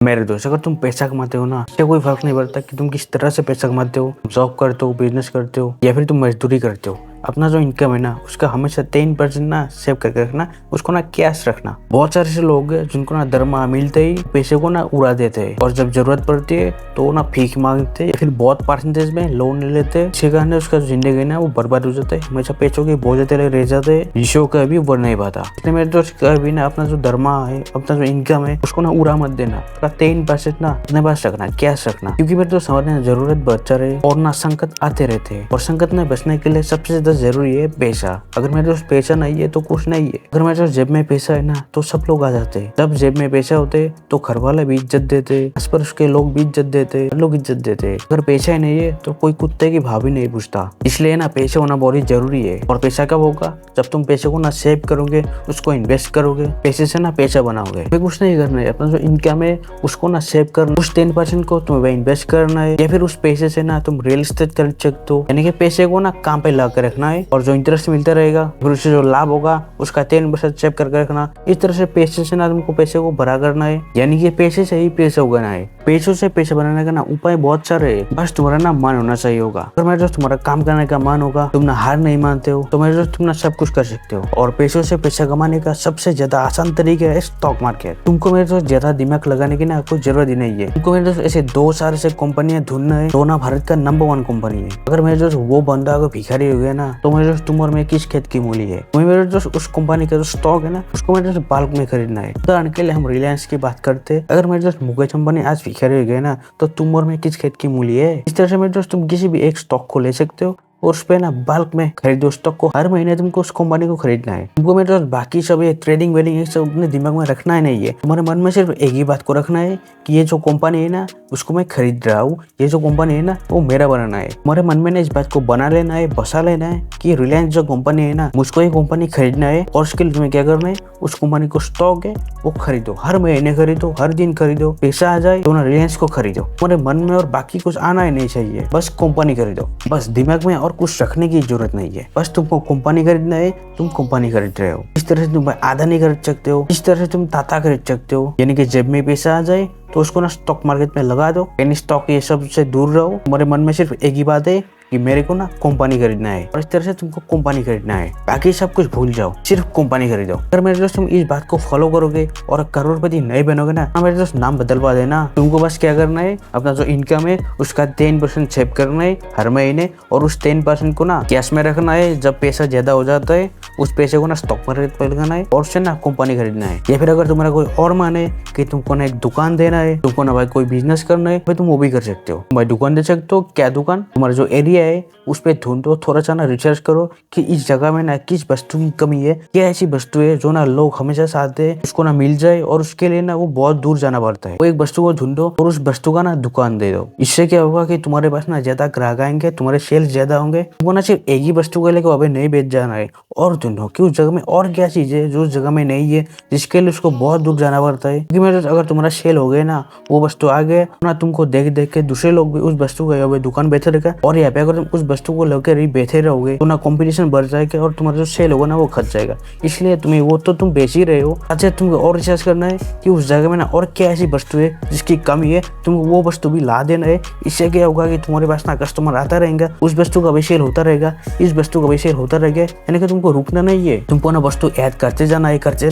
मेरे दोस्त, अगर तुम पैसा कमाते हो ना, इससे कोई फर्क नहीं पड़ता कि तुम किस तरह से पैसा कमाते हो, जॉब करते हो, बिजनेस करते हो या फिर तुम मजदूरी करते हो। अपना जो इनकम है ना, उसका हमेशा 10% ना सेव करके रखना, उसको ना कैश रखना। बहुत सारे ऐसे लोग हैं जिनको ना दरमाहा मिलते ही पैसे को ना उड़ा देते हैं और जब जरूरत पड़ती है तो ना भीख मांगते हैं, फिर बहुत परसेंटेज में लोन ले लेते हैं। इसके कारण उसका जिंदगी है ना वो बर्बाद हो जाता है, हमेशा पैसों के बोझ रह जाते हैं, जिसको कभी ऊपर नहीं पाता। इसलिए मेरे दोस्त कभी ना अपना जो दरमाहा है, अपना जो इनकम है, उसको ना उड़ा मत देना। उसका 10% ना अपने पास रखना, कैश रखना, क्योंकि मेरे दोस्त हमारे जरूरत बचा रहे और ना संकट आते रहते हैं, और संकट में बचने के लिए सबसे ज्यादा जरूरी है पैसा। अगर मेरे दोस्त पैसा नहीं है तो कुछ नहीं है। अगर मेरे दोस्त जेब में पैसा है ना तो सब लोग आ जाते हैं। जब जेब में पैसा होते तो घर वाले भी इज्जत देते, आस पास के लोग भी इज्जत देते, लोग इज्जत देते। अगर पैसा ही नहीं है तो कोई कुत्ते की भाव भी नहीं पूछता। इसलिए ना पैसा होना बहुत ही जरूरी है। और पैसा कब होगा? जब तुम पैसे को ना सेव करोगे, उसको इन्वेस्ट करोगे, पैसे से ना पैसा बनाओगे। तुम्हें कुछ नहीं करना है, अपना जो इनकम है उसको ना सेव करना, उस 10% को तुम्हें इन्वेस्ट करना है, या फिर उस पैसे से ना तुम रियल एस्टेट कर सकते हो। यानी कि पैसे को ना काम पे ला कर रखना है और जो इंटरेस्ट मिलता रहेगा फिर उससे जो लाभ होगा उसका 10% सेव करके रखना। इस तरह से पैसे से ना तुमको पैसे को भरा करना है, यानी कि पैसे से ही पैसा उगाना है। पैसों से पैसे बनाने का ना उपाय बहुत सारे है, बस तुम्हारा ना मन होना चाहिए होगा। अगर मेरे दोस्त तुम्हारा काम करने का मन होगा, तुम ना हार नहीं मानते हो, तो मेरे दोस्त तुम ना सब कुछ कर सकते हो। और पैसों से पैसा कमाने का सबसे ज्यादा आसान तरीका है स्टॉक मार्केट। तुमको मेरे दोस्त ज्यादा दिमाग लगाने की ना कोई जरूरत ही नहीं है। तुमको मेरे दोस्त ऐसे 2 साल से कंपनियां ढूंढना है जो ना भारत का नंबर 1 कंपनी है। अगर मेरे दोस्त वो बंदा अगर भिखारी हो गया ना, तो मेरे दोस्त तुम और मैं किस खेत की मूली है। मेरे दोस्त उस कंपनी का जो स्टॉक है ना, उसको मेरे दोस्त बल्क में खरीदना है। उदाहरण के लिए हम रिलायंस की बात करते हैं। अगर मेरे दोस्त मुकेश अंबानी आज भिखारी हो गए ना, तो तुम और मैं किस खेत की मूली है। इस तरह से मेरे दोस्त तुम किसी भी एक स्टॉक को ले सकते हो और उस पे ना बल्क में खरीदो स्टॉक को। हर महीने तुमको उस कंपनी को खरीदना है। तुमको मेरे दोस्त बाकी सब ये ट्रेडिंग वेडिंग ये सब अपने दिमाग में रखना ही नहीं है। तुम्हारे मन में सिर्फ एक ही बात को रखना है कि ये जो कंपनी है ना उसको मैं खरीद रहा हूँ, ये जो कंपनी है ना वो मेरा बनाना है। तुम्हारे मन में ना इस बात को बना लेना है, बसा लेना है कि रिलायंस जो कंपनी है ना, मुझको ये कंपनी खरीदना है। और उसके लिए तुम्हें क्या करना है, उस कंपनी को स्टॉक है वो खरीदो, हर महीने खरीदो, हर दिन खरीदो। पैसा आ जाए तो ना रिलायंस को खरीदो। तुम्हारे मन में और बाकी कुछ आना ही नहीं चाहिए, बस कंपनी खरीदो। बस दिमाग में और कुछ रखने की जरूरत नहीं है, बस तुमको कंपनी खरीदना है, तुम कंपनी खरीद रहे हो। इस तरह से तुम आधा नहीं खरीद सकते हो, इस तरह से तुम ताता खरीद सकते हो। यानी कि जेब में पैसा आ जाए तो उसको ना स्टॉक मार्केट में लगा दो, यानी स्टॉक ये सब से दूर रहो। तुम्हारे मन में सिर्फ एक ही बात है कि मेरे को ना कंपनी खरीदना है, और इस तरह से तुमको कंपनी खरीदना है। बाकी सब कुछ भूल जाओ, सिर्फ कंपनी खरीदो। अगर मेरे दोस्त तुम इस बात को फॉलो करोगे और करोड़पति नहीं बनोगे ना, मेरे दोस्त नाम बदलवा देना। तुमको बस क्या करना है, अपना जो इनकम है उसका 10% सेव करना है हर महीने, और उस 10% को ना कैश में रखना है। जब पैसा ज्यादा हो जाता है उस पैसे को ना स्टॉक मार्केट पर लगाना है और उससे ना कंपनी खरीदना है। या फिर अगर तुम्हारा कोई और मन है कि तुमको ना एक दुकान देना है, तुमको ना भाई कोई बिजनेस करना है, भाई तुम वो भी कर सकते हो। भाई दुकान दे सकते हो। क्या दुकान? तुम्हारा जो एरिया है उस पे ढूंढो, थोड़ा सा ना रिसर्च करो कि इस जगह में ना किस वस्तु की कमी है, क्या ऐसी वस्तु है जो ना लोग हमेशा चाहते हैं उसको ना मिल जाए, और उसके लिए ना वो बहुत दूर जाना पड़ता है। वो एक वस्तु को ढूंढो और उस वस्तु का ना दुकान दे दो। इससे क्या होगा कि तुम्हारे पास ना ज्यादा ग्राहक आएंगे, तुम्हारे सेल्स ज्यादा होंगे। तुमको ना सिर्फ एक ही वस्तु को लेकर अभी नहीं बेच जाना है, और ढूंढो कि उस जगह में और क्या चीज है जो उस जगह में नहीं है, जिसके लिए उसको बहुत दूर जाना पड़ता है। क्योंकि मेरे अगर तुम्हारा सेल हो गया ना, वो वस्तु आ गए ना, तुमको देख देख के दूसरे लोग भी उस वस्तु को दुकान बेचे रहेगा, और यहाँ पे अगर तुम उस वस्तु को लेकर ही बैठे रहोगे तो ना कंपटीशन बढ़ जाएगा और तुम्हारा जो सेल होगा ना वो खर्च जाएगा। इसलिए तुम्हें वो तो तुम बेच ही रहे हो, अच्छा तुमको और रिसर्च करना है कि उस जगह में ना और क्या ऐसी वस्तु है जिसकी कमी है, तुम वो वस्तु भी ला देना है। इससे क्या होगा कि तुम्हारे पास ना कस्टमर आता रहेगा, उस वस्तु का भी सेल होता रहेगा, इस वस्तु का भी सेल होता रहेगा। यानी कि तुमको रुकना नहीं है, तुमको ना वस्तु ऐड करते जाना है, करते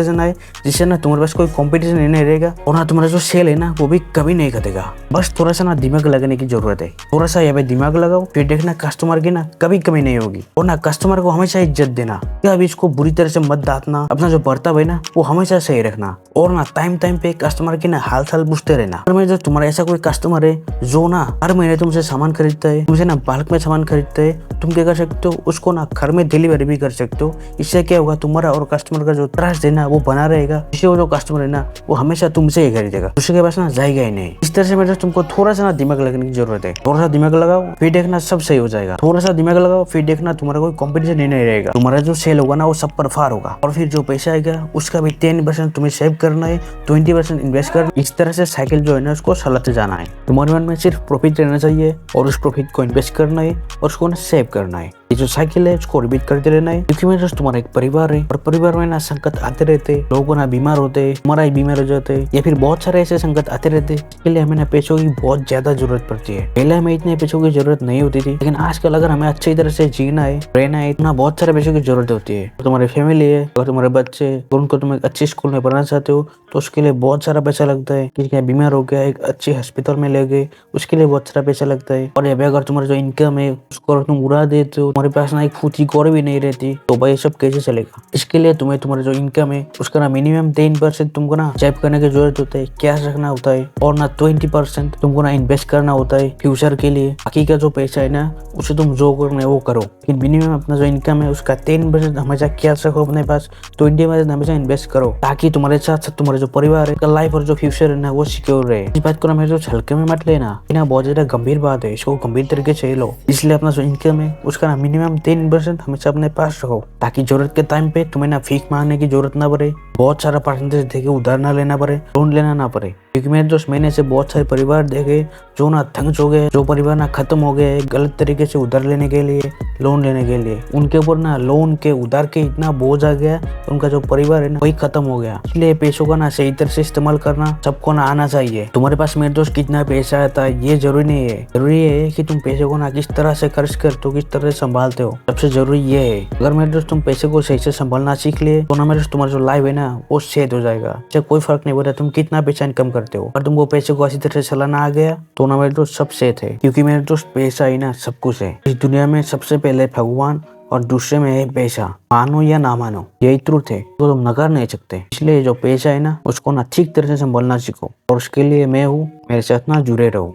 जाना है, जिससे ना तुम्हारे पास कोई कॉम्पिटिशन नहीं रहेगा, और ना तुम्हारा जो सेल है ना वो भी कभी नहीं घटेगा। बस थोड़ा सा ना दिमाग लगाने की जरूरत है, थोड़ा सा यहाँ पे दिमाग लगाओ, फिर देखना कस्टमर की ना कभी कमी नहीं होगी। और ना कस्टमर को हमेशा इज्जत देना, कभी इसको बुरी तरह से मत डांटना, अपना जो बर्ताव है ना वो हमेशा सही रखना, और ना टाइम टाइम पे कस्टमर की ना हाल चाल पूछते रहना। अगर मैं जो तुम्हारा ऐसा कोई कस्टमर है जो ना हर महीने तुमसे सामान खरीदता है, तुमसे ना बल्क में सामान खरीदता है, तुम क्या कर सकते हो, उसको ना घर में डिलीवरी भी कर सकते हो। इससे क्या होगा, तुम्हारा और कस्टमर का जो ट्रस्ट है ना वो बना रहेगा। इससे वो जो कस्टमर है ना वो हमेशा तुमसे ही खरीदेगा, दूसरे के पास ना जाएगा ही नहीं। इस तरह से मेरे तुमको थोड़ा सा ना दिमाग लगाने की जरूरत है। थोड़ा सा दिमाग लगाओ फिर देखना सब सही हो जाएगा। थोड़ा सा दिमाग लगाओ फिर देखना तुम्हारा कोई कंपटीशन ही नहीं रहेगा। तुम्हारा जो सेल होगा ना वो सब पर फार होगा, और फिर जो पैसा आएगा उसका भी 10% तुम्हें सेव करना है, 20% इन्वेस्ट करना। इस तरह से साइकिल जो है ना उसको चलाते जाना है। तुम्हारे मन में सिर्फ प्रॉफिट रहना चाहिए, और उस प्रॉफिट को इन्वेस्ट करना है और उसको ना सेव करना है। ये जो साइकिल है उसको रिपीट करते रहना है, क्योंकि मेरे दोस्त तुम्हारा एक परिवार है और परिवार में ना संकट आते रहते, लोग ना बीमार होते, हमारा ही बीमार हो जाते या फिर बहुत सारे ऐसे संकट आते रहते। इसके लिए हमें ना पैसों की बहुत ज्यादा जरूरत पड़ती है। पहले हमें इतने पैसों की जरूरत नहीं होती थी, लेकिन आजकल अगर हमें अच्छी तरह से जीना है, रहना है, इतना बहुत सारे पैसों की जरूरत होती है। तुम्हारी फैमिली है, अगर तुम्हारे बच्चे, उनको तुम एक अच्छे स्कूल में पढ़ना चाहते हो तो उसके लिए बहुत सारा पैसा लगता है। किसी का बीमार हो गया, एक अच्छे हॉस्पिटल में ले गए, उसके लिए बहुत सारा पैसा लगता है। और अगर तुम्हारा जो इनकम है उसको तुम उड़ा देते हो, तुम्हारे पास ना एक फूटी कौड़ी भी नहीं रहती, तो भाई सब कैसे चलेगा। इसके लिए तुम्हें तुम्हारा जो इनकम है उसका ना मिनिमम 10% तुमको ना सेव करने की जरूरत होता है, कैश रखना होता है, और ना 20% तुमको ना इन्वेस्ट करना होता है फ्यूचर के लिए। बाकी का जो पैसा है ना उसे तुम जो करना है वो करो, लेकिन मिनिमम अपना जो इनकम है उसका 10% हमेशा कैश रखो अपने पास, 20% हमेशा इन्वेस्ट करो, ताकि तुम्हारे साथ साथ तुम्हारे जो परिवार है, लाइफ और जो फ्यूचर है ना वो सिक्योर रहे। इस बात को ना मेरे हल्के में मत लेना, बहुत ज्यादा गंभीर बात है, इसको गंभीर तरीके से लो। इसलिए अपना जो इनकम है उसका ना मिनिमम 10% हमेशा अपने पास रखो, ताकि जरूरत के टाइम पे तुम्हें ना फीक मांगने की जरूरत ना पड़े, बहुत सारा परसेंटेज देके उधार ना लेना पड़े, लोन लेना ना पड़े। क्योंकि मेरे दोस्त मैंने से बहुत सारे परिवार देखे जो ना तंग हो गए, जो परिवार ना खत्म हो गए गलत तरीके से उधार लेने के लिए, लोन लेने के लिए। उनके ऊपर ना लोन के उधार के इतना बोझ आ गया, उनका जो परिवार है ना वही खत्म हो गया। इसलिए पैसों का ना सही तरह से इस्तेमाल करना सबको ना आना चाहिए। तुम्हारे पास मेरे दोस्त कितना पैसा आता है ये जरूरी नहीं है, जरूरी है कि तुम पैसे को ना किस तरह से खर्च करते हो, किस तरह से संभालते हो। सबसे जरूरी ये है, अगर मेरे दोस्त तुम पैसे को सही से संभालना सीख लिए तो ना मेरे दोस्त तुम्हारा जो लाइफ है ना वो सेट हो जाएगा। इससे कोई फर्क नहीं पड़ता तुम कितना पैसा इनकम करते हो, अगर तुमको पैसे को अच्छी तरह से चलाना आ गया तो ना मेरे दोस्त सब सेट है। क्योंकि मेरे दोस्त पैसा ही ना सब कुछ है। इस दुनिया में सबसे पहले भगवान और दूसरे में है पैसा। मानो या ना मानो यही ट्रूथ है, तो तुम नकार नहीं सकते। इसलिए जो पैसा है ना उसको ना ठीक तरह से संभालना सीखो, और उसके लिए मैं हूँ, मेरे साथ ना जुड़े रहो।